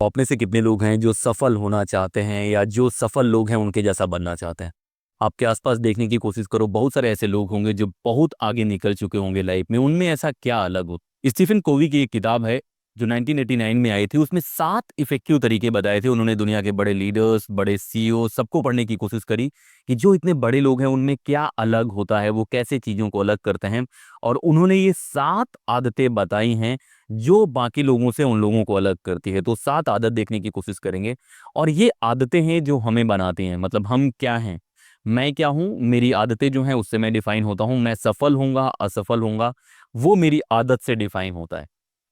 तो आप में से कितने लोग हैं जो सफल होना चाहते हैं या जो सफल लोग हैं उनके जैसा बनना चाहते हैं? आपके आसपास देखने की कोशिश करो, बहुत सारे ऐसे लोग होंगे जो बहुत आगे निकल चुके होंगे लाइफ में। उनमें ऐसा क्या अलग हो? स्टीफन कोवी की एक किताब है जो 1989 में आई थी, उसमें 7 इफेक्टिव तरीके बताए थे। उन्होंने दुनिया के बड़े लीडर्स, बड़े सीईओ सबको पढ़ने की कोशिश करी कि जो इतने बड़े लोग हैं उनमें क्या अलग होता है, वो कैसे चीज़ों को अलग करते हैं। और उन्होंने ये 7 आदतें बताई हैं जो बाकी लोगों से उन लोगों को अलग करती है। तो 7 आदत देखने की कोशिश करेंगे। और ये आदतें हैं जो हमें बनाती हैं, मतलब हम क्या हैं, मैं क्या हूँ, मेरी आदतें जो हैं उससे मैं डिफाइन होता हूँ। मैं सफल होऊंगा असफल होऊंगा वो मेरी आदत से डिफाइन होता है।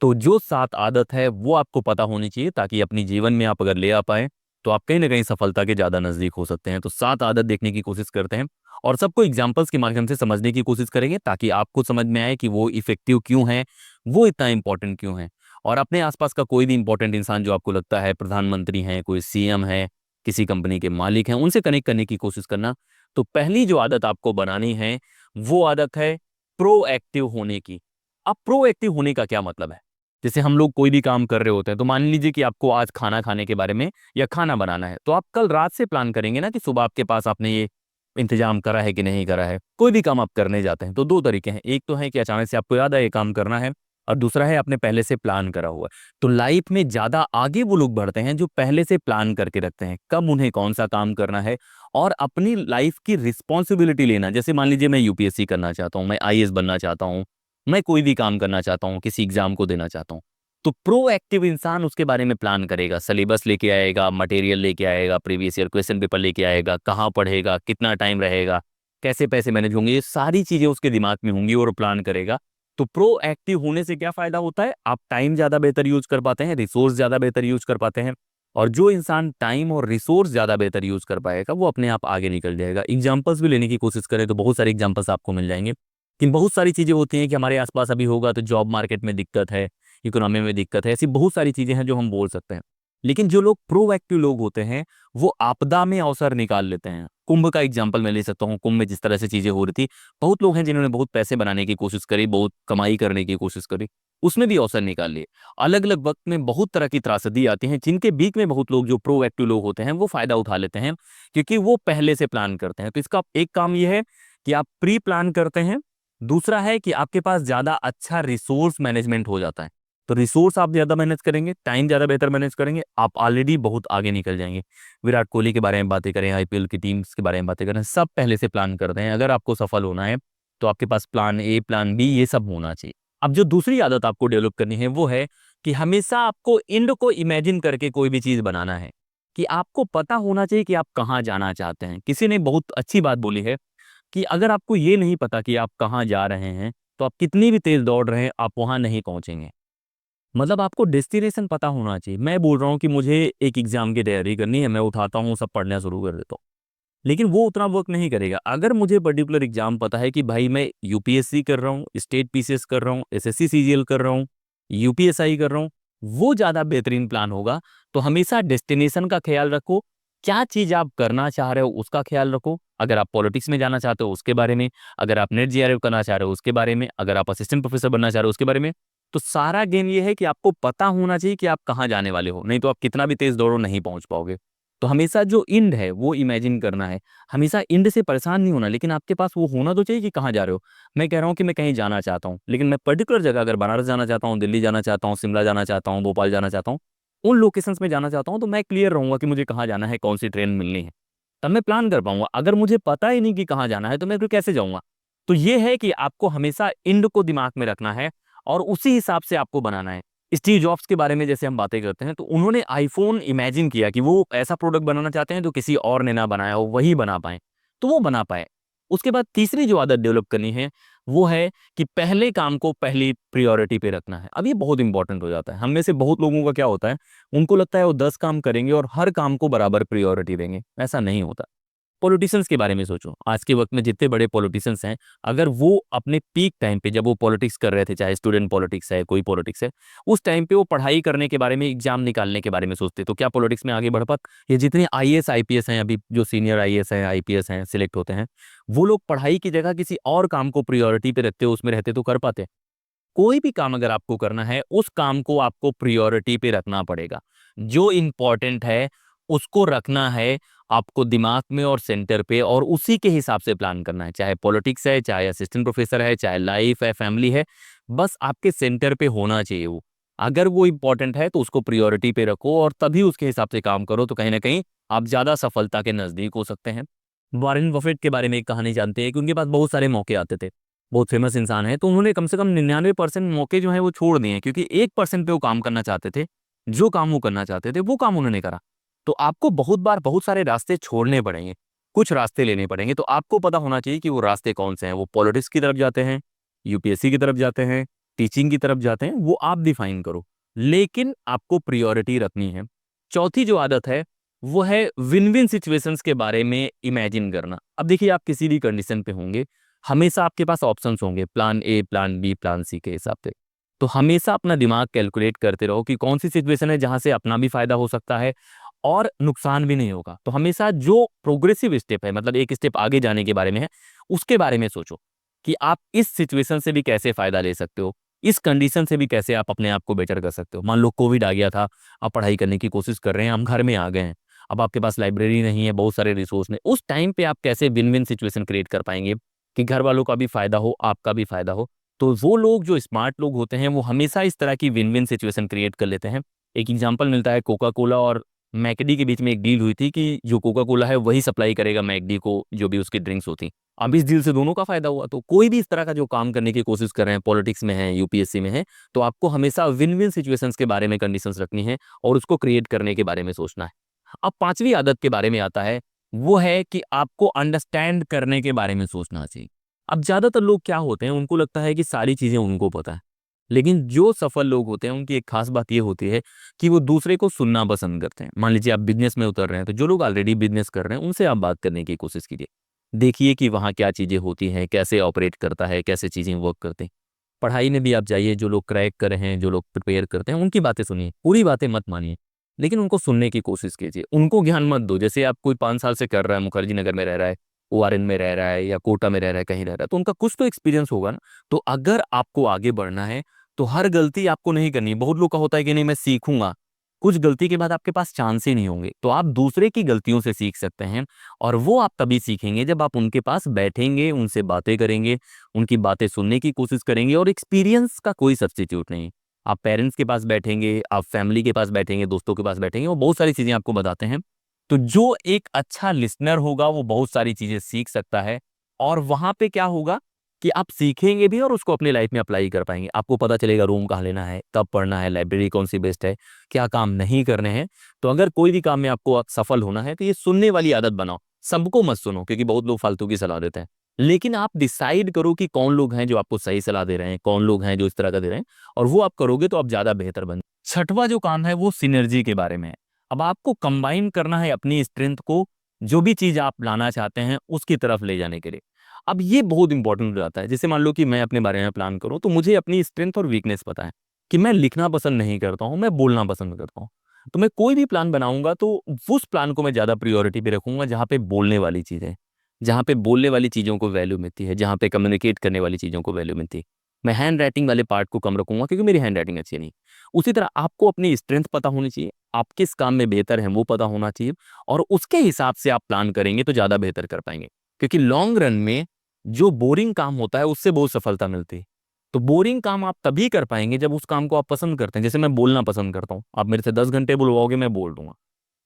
तो जो 7 आदत है वो आपको पता होनी चाहिए, ताकि अपनी जीवन में आप अगर ले आ पाए तो आप कहीं ना कहीं सफलता के ज़्यादा नज़दीक हो सकते हैं। तो 7 आदत देखने की कोशिश करते हैं और सबको एग्जाम्पल्स के माध्यम से समझने की कोशिश करेंगे, ताकि आपको समझ में आए कि वो इफेक्टिव क्यों है, वो इतना इंपॉर्टेंट क्यों है। और अपने आसपास का कोई भी इंपॉर्टेंट इंसान जो आपको लगता है, प्रधानमंत्री हैं, कोई सीएम है, किसी कंपनी के मालिक हैं, उनसे कनेक्ट करने की कोशिश करना। तो पहली जो आदत आपको बनानी है वो आदत है प्रोएक्टिव होने की। अब प्रोएक्टिव होने का क्या मतलब है? जैसे हम लोग कोई भी काम कर रहे होते हैं, तो मान लीजिए कि आपको आज खाना खाने के बारे में या खाना बनाना है, तो आप कल रात से प्लान करेंगे ना कि सुबह आपके पास आपने ये इंतजाम करा है कि नहीं करा है। कोई भी काम आप करने जाते हैं तो 2 तरीके हैं, एक तो है कि अचानक से आपको याद है ये काम करना है, और दूसरा है आपने पहले से प्लान करा हुआ है। तो लाइफ में ज्यादा आगे वो लोग बढ़ते हैं जो पहले से प्लान करके रखते हैं कब उन्हें कौन सा काम करना है, और अपनी लाइफ की रिस्पॉन्सिबिलिटी लेना। जैसे मान लीजिए मैं यूपीएससी करना चाहता हूँ, मैं आईएएस बनना चाहता हूँ, मैं कोई भी काम करना चाहता हूँ, किसी एग्जाम को देना चाहता हूँ। तो प्रोएक्टिव इंसान उसके बारे में प्लान करेगा, सिलेबस लेके आएगा, मटेरियल लेके आएगा, प्रीवियस ईयर क्वेश्चन पेपर लेके आएगा, कहाँ पढ़ेगा, कितना टाइम रहेगा, कैसे पैसे मैनेज होंगे, ये सारी चीजें उसके दिमाग में होंगी और प्लान करेगा। तो प्रोएक्टिव होने से क्या फायदा होता है? आप टाइम ज्यादा बेहतर यूज कर पाते हैं, रिसोर्स ज्यादा बेहतर यूज कर पाते हैं। और जो इंसान टाइम और रिसोर्स ज्यादा बेहतर यूज कर पाएगा वो अपने आप आगे निकल जाएगा। एग्जाम्पल्स भी लेने की कोशिश करें तो बहुत सारे एग्जाम्पल्स आपको मिल जाएंगे। लेकिन बहुत सारी चीजें होती हैं कि हमारे आसपास अभी होगा तो जॉब मार्केट में दिक्कत है, इकोनॉमी में दिक्कत है, ऐसी बहुत सारी चीजें हैं जो हम बोल सकते हैं। लेकिन जो लोग प्रोएक्टिव लोग होते हैं वो आपदा में अवसर निकाल लेते हैं। कुंभ का एग्जाम्पल मैं ले सकता हूँ। कुंभ में जिस तरह से चीजें हो रही थी, बहुत लोग हैं जिन्होंने बहुत पैसे बनाने की कोशिश करी, बहुत कमाई करने की कोशिश करी, उसमें भी अवसर निकाल लिए। अलग अलग वक्त में बहुत तरह की त्रासदी आती हैं, जिनके बीच में बहुत लोग जो प्रोएक्टिव लोग होते हैं वो फायदा उठा लेते हैं, क्योंकि वो पहले से प्लान करते हैं। तो इसका एक काम ये है कि आप प्री प्लान करते हैं। दूसरा है कि आपके पास ज्यादा अच्छा रिसोर्स मैनेजमेंट हो जाता है। तो रिसोर्स आप ज्यादा मैनेज करेंगे, टाइम ज्यादा बेहतर मैनेज करेंगे, आप ऑलरेडी बहुत आगे निकल जाएंगे। विराट कोहली के बारे में बातें करें, आईपीएल की टीम्स के बारे में बातें करें, सब पहले से प्लान करते हैं। अगर आपको सफल होना है तो आपके पास प्लान ए, प्लान बी, ये सब होना चाहिए। अब जो दूसरी आदत आपको डेवलप करनी है वो है कि हमेशा आपको एंड को इमेजिन करके कोई भी चीज बनाना है। कि आपको पता होना चाहिए कि आप कहाँ जाना चाहते हैं। किसी ने बहुत अच्छी बात बोली है कि अगर आपको ये नहीं पता कि आप कहाँ जा रहे हैं तो आप कितनी भी तेज दौड़ रहे हैं आप वहां नहीं पहुंचेंगे। मतलब आपको डेस्टिनेशन पता होना चाहिए। मैं बोल रहा हूँ कि मुझे एक एग्जाम की तैयारी करनी है, मैं उठाता हूँ सब पढ़ना शुरू कर देता हूँ, लेकिन वो उतना वर्क नहीं करेगा। अगर मुझे पर्टिकुलर एग्जाम पता है कि भाई मैं यूपीएससी कर रहा हूँ, स्टेट पीसीएस कर रहा हूँ, एसएससी सीजीएल कर रहा हूँ, यूपीएसआई कर रहा हूँ, वो ज़्यादा बेहतरीन प्लान होगा। तो हमेशा डेस्टिनेशन का ख्याल रखो, क्या चीज़ आप करना चाह रहे हो उसका ख्याल रखो। अगर आप पॉलिटिक्स में जाना चाहते हो उसके बारे में, अगर आप नेट जीआरएफ करना चाह रहे हो उसके बारे में, अगर आप असिस्टेंट प्रोफेसर बनना चाह रहे हो उसके बारे में। तो सारा गेम ये है कि आपको पता होना चाहिए कि आप कहाँ जाने वाले हो, नहीं तो आप कितना भी तेज दौड़ो नहीं पहुंच पाओगे। तो हमेशा जो इंड है वो इमेजिन करना है। हमेशा इंड से परेशान नहीं होना, लेकिन आपके पास वो होना तो चाहिए कि कहाँ जा रहे हो। मैं कह रहा हूँ कि मैं कहीं जाना चाहता हूँ, लेकिन मैं पर्टिकुलर जगह, अगर बनारस जाना चाहता हूँ, दिल्ली जाना चाहता हूँ, शिमला जाना चाहता हूँ, भोपाल जाना चाहता हूँ, उन लोकेशंस में जाना चाहता हूँ, तो मैं क्लियर रहूंगा कि मुझे कहाँ जाना है, कौन सी ट्रेन मिलनी है, तब मैं प्लान कर पाऊंगा। अगर मुझे पता ही नहीं कि कहाँ जाना है तो मैं फिर कैसे जाऊंगा? तो ये है कि आपको हमेशा इंड को दिमाग में रखना है और उसी हिसाब से आपको बनाना है। स्टीव जॉब्स के बारे में जैसे हम बातें करते हैं, तो उन्होंने आईफोन इमेजिन किया कि वो ऐसा प्रोडक्ट बनाना चाहते हैं जो किसी और ने ना बनाया हो, वही बना पाए, तो वो बना पाए। उसके बाद तीसरी जो आदत डेवलप करनी है वो है कि पहले काम को पहली प्रायोरिटी पे रखना है। अब ये बहुत इंपॉर्टेंट हो जाता है। हम में से बहुत लोगों का क्या होता है, उनको लगता है वो 10 काम करेंगे और हर काम को बराबर प्रायोरिटी देंगे। ऐसा नहीं होता। पॉलिटिशियंस के बारे में सोचो, आज के वक्त में जितने बड़े पॉलिटिशियंस हैं, अगर वो अपने पीक टाइम पे जब वो पॉलिटिक्स कर रहे थे, चाहे स्टूडेंट पॉलिटिक्स है, कोई पॉलिटिक्स है, उस टाइम पे वो पढ़ाई करने के बारे में, एग्जाम निकालने के बारे में सोचते, तो क्या पॉलिटिक्स में आगे बढ़ पाते? ये जितने आईएएस आईपीएस हैं, अभी जो सीनियर आईएएस हैं आईपीएस हैं सिलेक्ट होते हैं, वो लोग पढ़ाई की जगह किसी और काम को प्रियोरिटी पे रखते हो, उसमें रहते तो कर पाते? कोई भी काम अगर आपको करना है, उस काम को आपको प्रायोरिटी पे रखना पड़ेगा। जो इम्पोर्टेंट है उसको रखना है आपको दिमाग में और सेंटर पे, और उसी के हिसाब से प्लान करना है। चाहे पॉलिटिक्स है, चाहे असिस्टेंट प्रोफेसर है, चाहे लाइफ है, फैमिली है, बस आपके सेंटर पे होना चाहिए वो। अगर वो इम्पोर्टेंट है तो उसको प्रायोरिटी पे रखो और तभी उसके हिसाब से काम करो, तो कहीं ना कहीं आप ज्यादा सफलता के नजदीक हो सकते हैं। वॉरेन बफेट के बारे में एक कहानी जानते हैं कि उनके पास बहुत सारे मौके आते थे। बहुत फेमस इंसान है, तो उन्होंने कम से कम 99% मौके जो है वो छोड़ दिए हैं, क्योंकि 1% पे वो काम करना चाहते थे। जो काम वो करना चाहते थे वो काम उन्होंने करा। तो आपको बहुत बार बहुत सारे रास्ते छोड़ने पड़ेंगे, कुछ रास्ते लेने पड़ेंगे। तो आपको पता होना चाहिए कि वो रास्ते कौन से हैं। वो पॉलिटिक्स की तरफ जाते हैं, यूपीएससी की तरफ जाते हैं, टीचिंग की तरफ जाते हैं, वो आप डिफाइन करो, लेकिन आपको प्रियोरिटी रखनी है। चौथी जो आदत है वो है विन विन सिचुएशंस के बारे में इमेजिन करना। अब देखिए, आप किसी भी कंडीशन पे होंगे, हमेशा आपके पास ऑप्शंस होंगे, plan A, plan B, plan C के हिसाब से। तो हमेशा अपना दिमाग कैलकुलेट करते रहो कि कौन सी सिचुएशन है जहां से अपना भी फायदा हो सकता है और नुकसान भी नहीं होगा। तो हमेशा जो प्रोग्रेसिव स्टेप है, मतलब एक स्टेप आगे जाने के बारे में है, उसके बारे में सोचो कि आप इस सिचुएशन से भी कैसे फायदा ले सकते हो, इस कंडीशन से भी कैसे आप अपने आप को बेटर कर सकते हो। मान लो कोविड आ गया था, आप पढ़ाई करने की कोशिश कर रहे हैं, हम घर में आ गए हैं, अब आपके पास लाइब्रेरी नहीं है, बहुत सारे रिसोर्स नहीं, उस टाइम पे आप कैसे विन विन सिचुएशन क्रिएट कर पाएंगे कि घर वालों का भी फायदा हो, आपका भी फायदा हो। तो वो लोग जो स्मार्ट लोग होते हैं वो हमेशा इस तरह की विन विन सिचुएशन क्रिएट कर लेते हैं। एक एग्जांपल मिलता है, कोका कोला और मैकडी के बीच में एक डील हुई थी कि जो कोका कोला है वही सप्लाई करेगा मैकडी को जो भी उसकी ड्रिंक्स होती। अब इस डील से दोनों का फायदा हुआ। तो कोई भी इस तरह का जो काम करने की कोशिश कर रहे हैं, पॉलिटिक्स में है, यूपीएससी में है, तो आपको हमेशा विन विन सिचुएशंस के बारे में कंडीशंस रखनी है और उसको क्रिएट करने के बारे में सोचना है। अब पांचवी आदत के बारे में आता है, वो है कि आपको अंडरस्टैंड करने के बारे में सोचना चाहिए। अब ज्यादातर लोग क्या होते हैं, उनको लगता है कि सारी चीजें उनको पता है, लेकिन जो सफल लोग होते हैं उनकी एक खास बात ये होती है कि वो दूसरे को सुनना पसंद करते हैं। मान लीजिए आप बिजनेस में उतर रहे हैं, तो जो लोग ऑलरेडी बिजनेस कर रहे हैं उनसे आप बात करने की कोशिश कीजिए। देखिए कि वहाँ क्या चीज़ें होती हैं, कैसे ऑपरेट करता है, कैसे चीज़ें वर्क करते हैं। पढ़ाई में भी आप जाइए, जो लोग क्रैक कर रहे हैं, जो लोग प्रिपेयर करते हैं, उनकी बातें सुनिए, पूरी बातें मत मानिए, लेकिन उनको सुनने की कोशिश कीजिए। उनको ज्ञान मत दो। जैसे आप कोई 5 साल से कर रहा है, मुखर्जी नगर में रह रहा है, ओआरएन में रह रहा है, या कोटा में रह रहा है, कहीं रह रहा है, तो उनका कुछ तो एक्सपीरियंस होगा ना। तो अगर आपको आगे बढ़ना है तो हर गलती आपको नहीं करनी। बहुत लोग का होता है कि नहीं मैं सीखूंगा, कुछ गलती के बाद आपके पास चांस ही नहीं होंगे। तो आप दूसरे की गलतियों से सीख सकते हैं, और वो आप तभी सीखेंगे जब आप उनके पास बैठेंगे, उनसे बातें करेंगे, उनकी बातें सुनने की कोशिश करेंगे। और एक्सपीरियंस का कोई सब्स्टिट्यूट नहीं। आप पेरेंट्स के पास बैठेंगे, आप फैमिली के पास बैठेंगे, दोस्तों के पास बैठेंगे, वो बहुत सारी चीजें आपको बताते हैं। तो जो एक अच्छा लिसनर होगा वो बहुत सारी चीजें सीख सकता है, और वहां पे क्या होगा कि आप सीखेंगे भी और उसको अपनी लाइफ में अप्लाई कर पाएंगे। आपको पता चलेगा रूम कहाँ लेना है, कब पढ़ना है, लाइब्रेरी कौन सी बेस्ट है, क्या काम नहीं करने हैं। तो अगर कोई भी काम में आपको सफल होना है तो ये सुनने वाली आदत बनाओ। सबको मत सुनो, क्योंकि बहुत लोग फालतू की सलाह देते हैं, लेकिन आप डिसाइड करो कि कौन लोग हैं जो आपको सही सलाह दे रहे हैं, कौन लोग हैं जो इस तरह का दे रहे हैं, और वो आप करोगे तो आप ज्यादा बेहतर बन। छठवां जो काम है वो सिनर्जी के बारे में है। अब आपको कंबाइन करना है अपनी स्ट्रेंथ को, जो भी चीज आप लाना चाहते हैं उसकी तरफ ले जाने के लिए। अब ये बहुत इंपॉर्टेंट हो जाता है। जैसे मान लो कि मैं अपने बारे में प्लान करूं, तो मुझे अपनी स्ट्रेंथ और वीकनेस पता है कि मैं लिखना पसंद नहीं करता हूं, मैं बोलना पसंद करता हूं। तो मैं कोई भी प्लान बनाऊंगा तो उस प्लान को मैं ज्यादा प्रायोरिटी पे रखूंगा जहां पे बोलने वाली चीज है, जहां पे बोलने वाली चीजों को वैल्यू मिलती है, जहां पे कम्युनिकेट करने वाली चीजों को वैल्यू मिलती है। मैं हैंड राइटिंग वाले पार्ट को कम रखूंगा, क्योंकि मेरी हैंड राइटिंग अच्छी नहीं। उसी तरह आपको अपनी स्ट्रेंथ पता होनी चाहिए, आप किस काम में बेहतर हैं वो पता होना चाहिए, और उसके हिसाब से आप प्लान करेंगे तो ज्यादा बेहतर कर पाएंगे। क्योंकि लॉन्ग रन में जो बोरिंग काम होता है उससे बहुत सफलता मिलती है। तो बोरिंग काम आप तभी कर पाएंगे जब उस काम को आप पसंद करते हैं। जैसे मैं बोलना पसंद करता हूँ, आप मेरे से 10 घंटे बुलवाओगे मैं बोल दूंगा।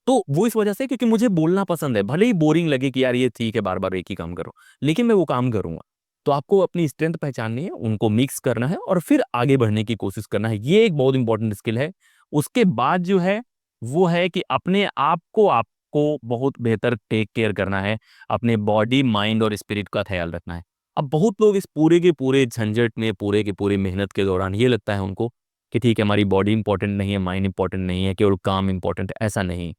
तो वो इस वजह से क्योंकि मुझे बोलना पसंद है, भले ही बोरिंग लगे कि यार ये ठीक है बार बार एक ही काम करो, लेकिन मैं वो काम करूंगा। तो आपको अपनी स्ट्रेंथ पहचाननी है, उनको मिक्स करना है और फिर आगे बढ़ने की कोशिश करना है। ये एक बहुत इंपॉर्टेंट स्किल है। उसके बाद जो है वो है कि अपने आप को आपको बहुत बेहतर टेक केयर करना है, अपने बॉडी, माइंड और स्पिरिट का ख्याल रखना है। अब बहुत लोग इस पूरे के पूरे झंझट में, पूरे के पूरे मेहनत के दौरान ये लगता है उनको कि ठीक है हमारी बॉडी इंपॉर्टेंट नहीं है, माइंड इंपॉर्टेंट नहीं है, केवल काम इंपॉर्टेंट है। ऐसा नहीं।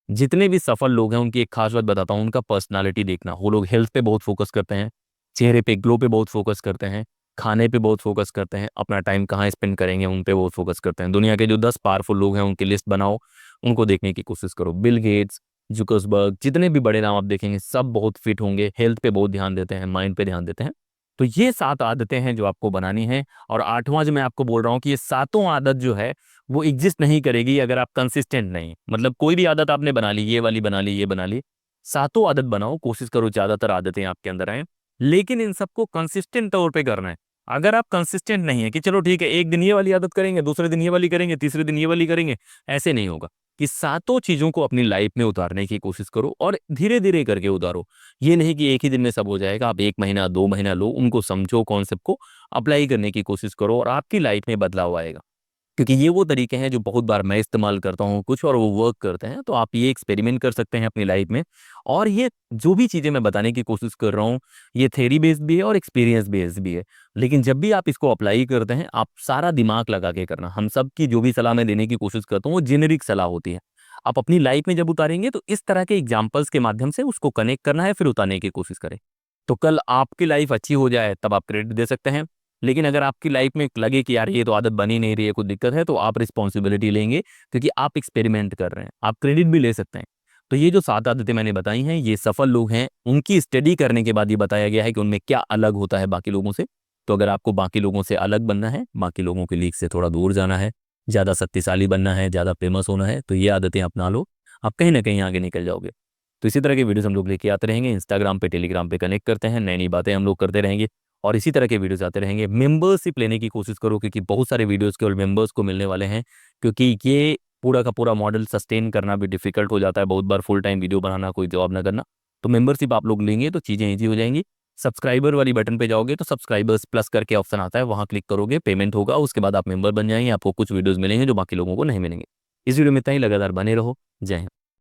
जितने भी सफल लोग हैं उनकी एक खास बात बताता हूँ, उनका पर्सनालिटी देखना। वो लोग हेल्थ पे बहुत फोकस करते हैं, चेहरे पे ग्लो पे बहुत फोकस करते हैं, खाने पे बहुत फोकस करते हैं, अपना टाइम कहाँ स्पेंड करेंगे उन पे बहुत फोकस करते हैं। दुनिया के जो 10 पावरफुल लोग हैं उनकी लिस्ट बनाओ, उनको देखने की कोशिश करो। बिल गेट्स, जुकर्सबर्ग, जितने भी बड़े नाम आप देखेंगे सब बहुत फिट होंगे, हेल्थ पे बहुत ध्यान देते हैं, माइंड पे ध्यान देते हैं। तो ये 7 आदतें हैं जो आपको बनानी है। और 8वां जो मैं आपको बोल रहा हूँ कि ये सातों आदत जो है वो एग्जिस्ट नहीं करेगी अगर आप कंसिस्टेंट नहीं। मतलब कोई भी आदत आपने बना ली, ये वाली बना ली, ये बना ली, सातों आदत बनाओ, कोशिश करो ज़्यादातर आदतें आपके अंदर आए, लेकिन इन सबको कंसिस्टेंट तौर पे करना है। अगर आप कंसिस्टेंट नहीं है कि चलो ठीक है एक दिन ये वाली आदत करेंगे, दूसरे दिन ये वाली करेंगे, तीसरे दिन ये वाली करेंगे, ऐसे नहीं होगा। कि सातों चीज़ों को अपनी लाइफ में उतारने की कोशिश करो और धीरे-धीरे करके उतारो। ये नहीं कि एक ही दिन में सब हो जाएगा, आप 1 महीना, 2 महीना लो, उनको समझो, कॉन्सेप्ट को अप्लाई करने की कोशिश करो और आपकी लाइफ में बदलाव आएगा। क्योंकि ये वो तरीके हैं जो बहुत बार मैं इस्तेमाल करता हूँ कुछ और वो वर्क करते हैं, तो आप ये एक्सपेरिमेंट कर सकते हैं अपनी लाइफ में। और ये जो भी चीज़ें मैं बताने की कोशिश कर रहा हूँ, ये थ्योरी बेस्ड भी है और एक्सपीरियंस बेस्ड भी है। लेकिन जब भी आप इसको अप्लाई करते हैं, आप सारा दिमाग लगा के करना। हम सब की जो भी सलाह मैं देने की कोशिश करता हूँ, वो जेनेरिक सलाह होती है। आप अपनी लाइफ में जब उतारेंगे तो इस तरह के एग्जाम्पल्स के माध्यम से उसको कनेक्ट करना है, फिर उतारने की कोशिश करें। तो कल आपकी लाइफ अच्छी हो जाए तब आप क्रेडिट दे सकते हैं। लेकिन अगर आपकी लाइफ में लगे कि यार ये तो आदत बनी नहीं रही है, कुछ दिक्कत है, तो आप रिस्पॉन्सिबिलिटी लेंगे क्योंकि आप एक्सपेरिमेंट कर रहे हैं। आप क्रेडिट भी ले सकते हैं। तो ये जो 7 आदतें मैंने बताई हैं, ये सफल लोग हैं, उनकी स्टडी करने के बाद ये बताया गया है कि उनमें क्या अलग होता है बाकी लोगों से। तो अगर आपको बाकी लोगों से अलग बनना है, बाकी लोगों की लीक से थोड़ा दूर जाना है, ज़्यादा शक्तिशाली बनना है, ज़्यादा फेमस होना है, तो ये आदतें अपना लो, आप कहीं न कहीं आगे निकल जाओगे। तो इसी तरह के वीडियोज़ हम लोग लेके आते रहेंगे, इंस्टाग्राम पे, टेलीग्राम पे कनेक्ट करते हैं, नई-नई बातें हम लोग करते रहेंगे और इसी तरह के वीडियोज़ आते रहेंगे। मेंबरशिप लेने की कोशिश करो क्योंकि बहुत सारे वीडियोज़ केवल मेंबर्स को मिलने वाले हैं, क्योंकि ये पूरा का पूरा मॉडल सस्टेन करना भी डिफ़िकल्ट हो जाता है, बहुत बार फुल टाइम वीडियो बनाना, कोई जॉब ना करना। तो मेंबरशिप आप लोग लेंगे तो चीज़ें ईज़ी हो जाएँगी। सब्सक्राइबर वाली बटन पे जाओगे तो सब्सक्राइबर्स प्लस करके ऑप्शन आता है, वहाँ क्लिक करोगे, पेमेंट होगा, उसके बाद आप मेंबर बन जाएँगे, आपको कुछ वीडियोज़ मिलेंगे जो बाकी लोगों को नहीं मिलेंगे। इस वीडियो में इतना ही, लगातार बने रहो। जय हिंद।